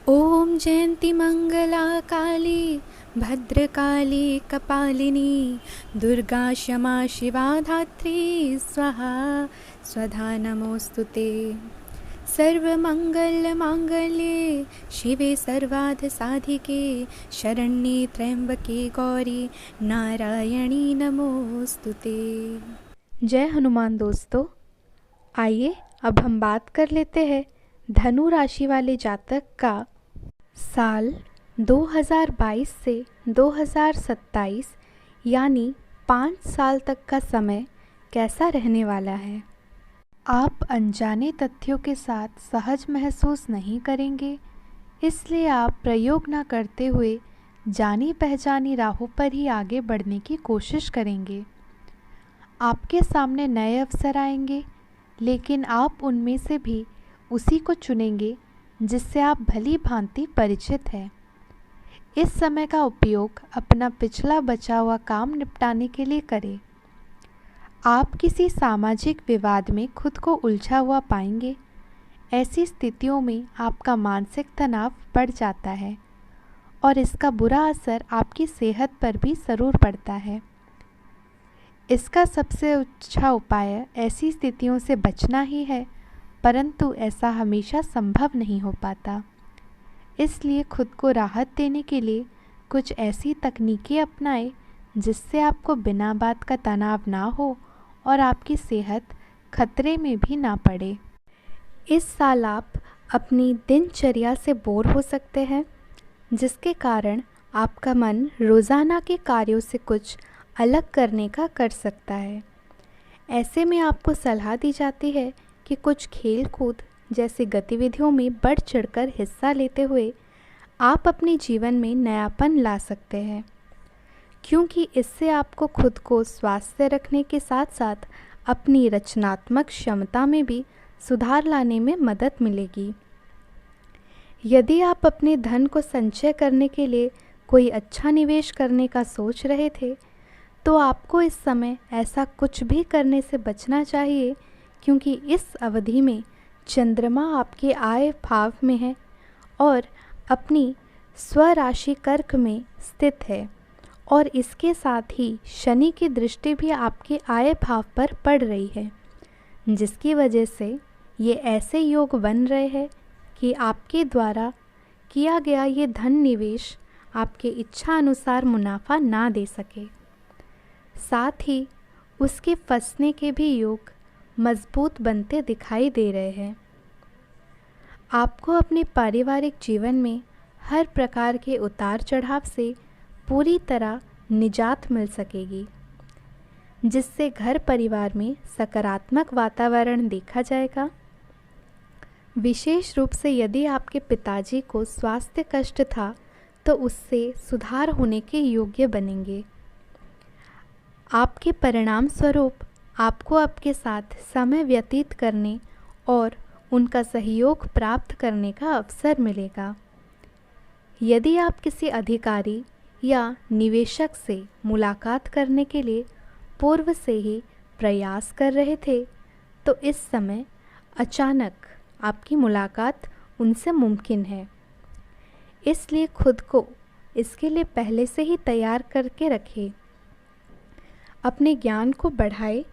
ॐ जयन्ती मङ्गला काली भद्रकाली कपालिनी दुर्गा क्षमा शिवा धात्री स्वाहा स्वधा नमोऽस्तु ते। सर्वमङ्गलमाङ्गल्ये शिवे सर्वार्थसाधिके शरण्ये त्र्यम्बके गौरी नारायणी नमोऽस्तु ते। जय हनुमान दोस्तों, आइए अब हम बात कर लेते हैं धनु राशि वाले जातक का साल 2022 से 2027 यानी 5 साल तक का समय कैसा रहने वाला है। आप अनजाने तथ्यों के साथ सहज महसूस नहीं करेंगे, इसलिए आप प्रयोग न करते हुए जानी पहचानी राहों पर ही आगे बढ़ने की कोशिश करेंगे। आपके सामने नए अवसर आएंगे, लेकिन आप उनमें से भी उसी को चुनेंगे जिससे आप भली भांति परिचित हैं। इस समय का उपयोग अपना पिछला बचा हुआ काम निपटाने के लिए करें। आप किसी सामाजिक विवाद में खुद को उलझा हुआ पाएंगे। ऐसी स्थितियों में आपका मानसिक तनाव बढ़ जाता है और इसका बुरा असर आपकी सेहत पर भी ज़रूर पड़ता है। इसका सबसे अच्छा उपाय ऐसी स्थितियों से बचना ही है, परंतु ऐसा हमेशा संभव नहीं हो पाता। इसलिए खुद को राहत देने के लिए कुछ ऐसी तकनीकें अपनाएं जिससे आपको बिना बात का तनाव ना हो और आपकी सेहत खतरे में भी ना पड़े। इस साल आप अपनी दिनचर्या से बोर हो सकते हैं, जिसके कारण आपका मन रोज़ाना के कार्यों से कुछ अलग करने का कर सकता है। ऐसे में आपको सलाह दी जाती है कि कुछ खेल कूद जैसी गतिविधियों में बढ़ चढ़कर हिस्सा लेते हुए आप अपने जीवन में नयापन ला सकते हैं, क्योंकि इससे आपको खुद को स्वस्थ रखने के साथ साथ अपनी रचनात्मक क्षमता में भी सुधार लाने में मदद मिलेगी। यदि आप अपने धन को संचय करने के लिए कोई अच्छा निवेश करने का सोच रहे थे, तो आपको इस समय ऐसा कुछ भी करने से बचना चाहिए, क्योंकि इस अवधि में चंद्रमा आपके आय भाव में है और अपनी स्वराशि कर्क में स्थित है, और इसके साथ ही शनि की दृष्टि भी आपके आय भाव पर पड़ रही है, जिसकी वजह से ये ऐसे योग बन रहे हैं कि आपके द्वारा किया गया ये धन निवेश आपके इच्छा अनुसार मुनाफा ना दे सके। साथ ही उसके फंसने के भी योग मजबूत बनते दिखाई दे रहे हैं। आपको अपने पारिवारिक जीवन में हर प्रकार के उतार चढ़ाव से पूरी तरह निजात मिल सकेगी, जिससे घर परिवार में सकारात्मक वातावरण देखा जाएगा। विशेष रूप से यदि आपके पिताजी को स्वास्थ्य कष्ट था, तो उससे सुधार होने के योग्य बनेंगे। आपके परिणाम स्वरूप आपको आपके साथ समय व्यतीत करने और उनका सहयोग प्राप्त करने का अवसर मिलेगा। यदि आप किसी अधिकारी या निवेशक से मुलाकात करने के लिए पूर्व से ही प्रयास कर रहे थे, तो इस समय अचानक आपकी मुलाकात उनसे मुमकिन है। इसलिए खुद को इसके लिए पहले से ही तैयार करके रखें। अपने ज्ञान को बढ़ाएं,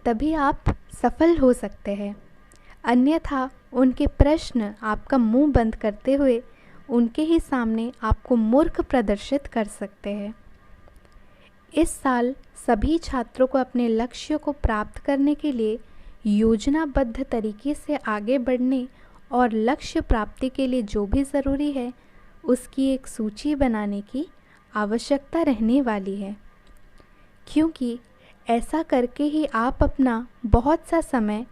तभी आप सफल हो सकते हैं। अन्यथा उनके प्रश्न आपका मुंह बंद करते हुए उनके ही सामने आपको मूर्ख प्रदर्शित कर सकते हैं। इस साल सभी छात्रों को अपने लक्ष्य को प्राप्त करने के लिए योजनाबद्ध तरीके से आगे बढ़ने और लक्ष्य प्राप्ति के लिए जो भी ज़रूरी है उसकी एक सूची बनाने की आवश्यकता रहने वाली है, क्योंकि ऐसा करके ही आप अपना बहुत सा समय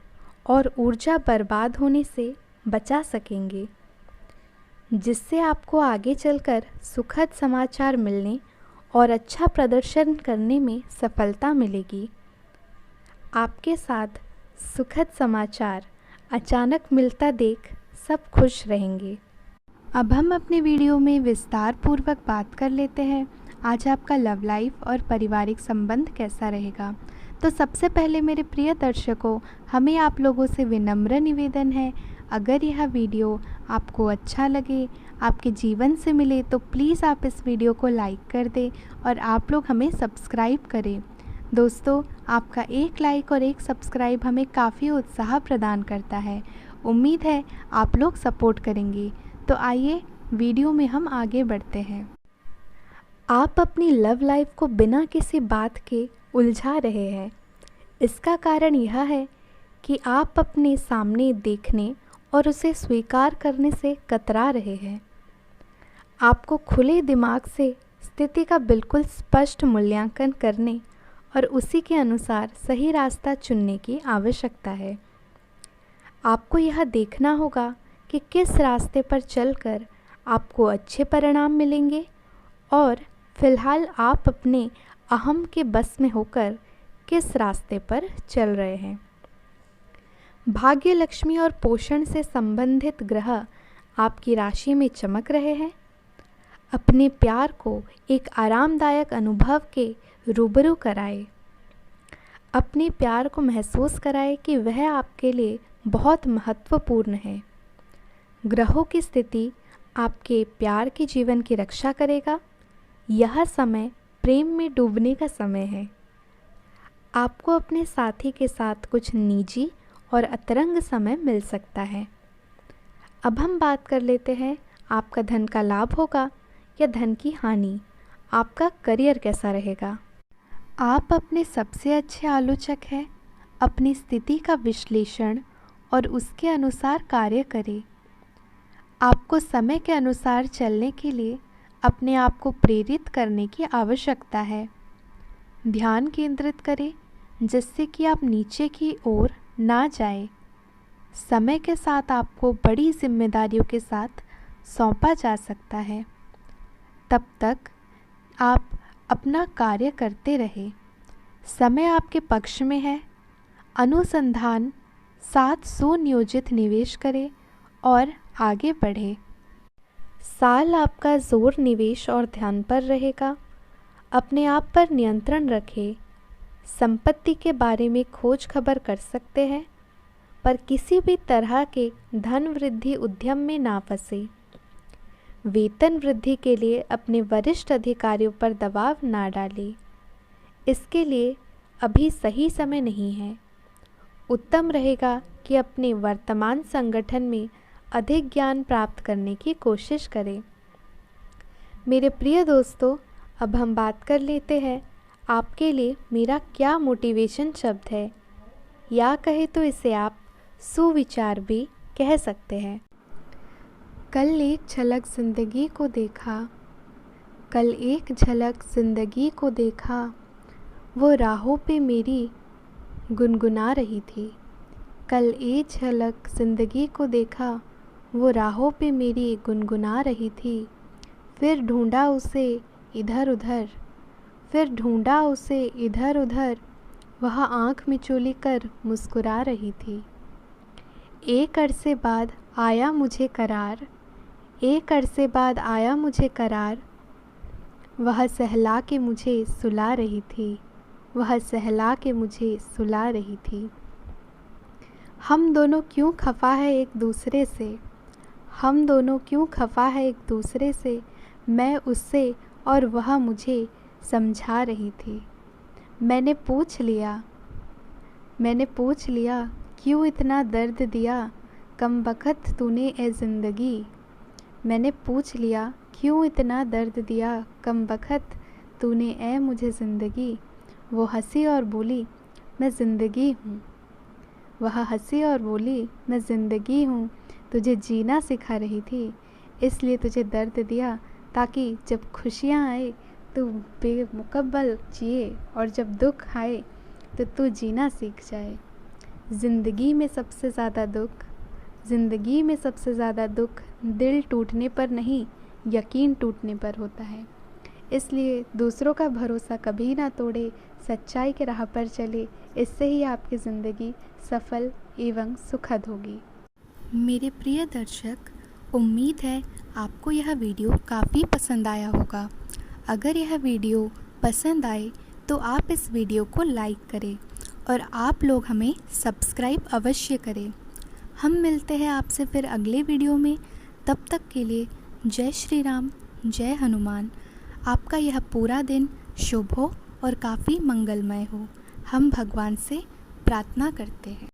और ऊर्जा बर्बाद होने से बचा सकेंगे, जिससे आपको आगे चलकर सुखद समाचार मिलने और अच्छा प्रदर्शन करने में सफलता मिलेगी। आपके साथ सुखद समाचार अचानक मिलता देख सब खुश रहेंगे। अब हम अपने वीडियो में विस्तार पूर्वक बात कर लेते हैं आज आपका लव लाइफ और पारिवारिक संबंध कैसा रहेगा। तो सबसे पहले मेरे प्रिय दर्शकों, हमें आप लोगों से विनम्र निवेदन है, अगर यह वीडियो आपको अच्छा लगे, आपके जीवन से मिले तो प्लीज़ आप इस वीडियो को लाइक कर दें और आप लोग हमें सब्सक्राइब करें। दोस्तों, आपका एक लाइक और एक सब्सक्राइब हमें काफ़ी उत्साह प्रदान करता है। उम्मीद है आप लोग सपोर्ट करेंगे। तो आइए वीडियो में हम आगे बढ़ते हैं। आप अपनी लव लाइफ को बिना किसी बात के उलझा रहे हैं। इसका कारण यह है कि आप अपने सामने देखने और उसे स्वीकार करने से कतरा रहे हैं। आपको खुले दिमाग से स्थिति का बिल्कुल स्पष्ट मूल्यांकन करने और उसी के अनुसार सही रास्ता चुनने की आवश्यकता है। आपको यह देखना होगा कि किस रास्ते पर चलकर आपको अच्छे परिणाम मिलेंगे और फिलहाल आप अपने अहम के बस में होकर किस रास्ते पर चल रहे हैं। भाग्य, लक्ष्मी और पोषण से संबंधित ग्रह आपकी राशि में चमक रहे हैं। अपने प्यार को एक आरामदायक अनुभव के रूबरू कराए। अपने प्यार को महसूस कराए कि वह आपके लिए बहुत महत्वपूर्ण है। ग्रहों की स्थिति आपके प्यार के जीवन की रक्षा करेगा। यह समय प्रेम में डूबने का समय है। आपको अपने साथी के साथ कुछ निजी और अतरंग समय मिल सकता है। अब हम बात कर लेते हैं, आपका धन का लाभ होगा या धन की हानि। आपका करियर कैसा रहेगा। आप अपने सबसे अच्छे आलोचक हैं। अपनी स्थिति का विश्लेषण और उसके अनुसार कार्य करें। आपको समय के अनुसार चलने के लिए अपने आप को प्रेरित करने की आवश्यकता है। ध्यान केंद्रित करें जिससे कि आप नीचे की ओर ना जाए। समय के साथ आपको बड़ी जिम्मेदारियों के साथ सौंपा जा सकता है। तब तक आप अपना कार्य करते रहे। समय आपके पक्ष में है। अनुसंधान साथ सुनियोजित निवेश करें और आगे बढ़े। साल आपका जोर निवेश और ध्यान पर रहेगा। अपने आप पर नियंत्रण रखें। संपत्ति के बारे में खोज खबर कर सकते हैं, पर किसी भी तरह के धन वृद्धि उद्यम में ना फंसे। वेतन वृद्धि के लिए अपने वरिष्ठ अधिकारियों पर दबाव ना डालें। इसके लिए अभी सही समय नहीं है। उत्तम रहेगा कि अपने वर्तमान संगठन में अधिक ज्ञान प्राप्त करने की कोशिश करें। मेरे प्रिय दोस्तों, अब हम बात कर लेते हैं आपके लिए मेरा क्या मोटिवेशन शब्द है, या कहे तो इसे आप सुविचार भी कह सकते हैं। कल एक झलक ज़िंदगी को देखा, कल एक झलक ज़िंदगी को देखा, वो राहों पे मेरी गुनगुना रही थी। कल एक झलक ज़िंदगी को देखा, वो राहों पे मेरी गुनगुना रही थी। फिर ढूंढा उसे इधर उधर, फिर ढूंढा उसे इधर उधर, वह आँख मिचोली कर मुस्कुरा रही थी। एक अरसे बाद आया मुझे करार, एक अरसे बाद आया मुझे करार, वह सहला के मुझे सुला रही थी, वह सहला के मुझे सुला रही थी। हम दोनों क्यों खफा है एक दूसरे से, हम दोनों क्यों खफा है एक दूसरे से, मैं उससे और वह मुझे समझा रही थी। मैंने पूछ लिया क्यों इतना दर्द दिया, कमबख्त तूने ए ज़िंदगी। मैंने पूछ लिया क्यों इतना दर्द दिया, कमबख्त तूने ए मुझे ज़िंदगी। वो हंसी और बोली मैं ज़िंदगी हूँ, वह हंसी और बोली मैं ज़िंदगी हूँ। तुझे जीना सिखा रही थी, इसलिए तुझे दर्द दिया, ताकि जब खुशियाँ आए तो बेमुकब्बल जिए और जब दुख आए तो तू जीना सीख जाए। ज़िंदगी में सबसे ज़्यादा दुख दिल टूटने पर नहीं, यकीन टूटने पर होता है। इसलिए दूसरों का भरोसा कभी ना तोड़े, सच्चाई के राह पर चले। इससे ही आपकी ज़िंदगी सफल एवं सुखद होगी। मेरे प्रिय दर्शक, उम्मीद है आपको यह वीडियो काफ़ी पसंद आया होगा। अगर यह वीडियो पसंद आए तो आप इस वीडियो को लाइक करें और आप लोग हमें सब्सक्राइब अवश्य करें। हम मिलते हैं आपसे फिर अगले वीडियो में। तब तक के लिए जय श्री राम, जय हनुमान। आपका यह पूरा दिन शुभ हो और काफ़ी मंगलमय हो, हम भगवान से प्रार्थना करते हैं।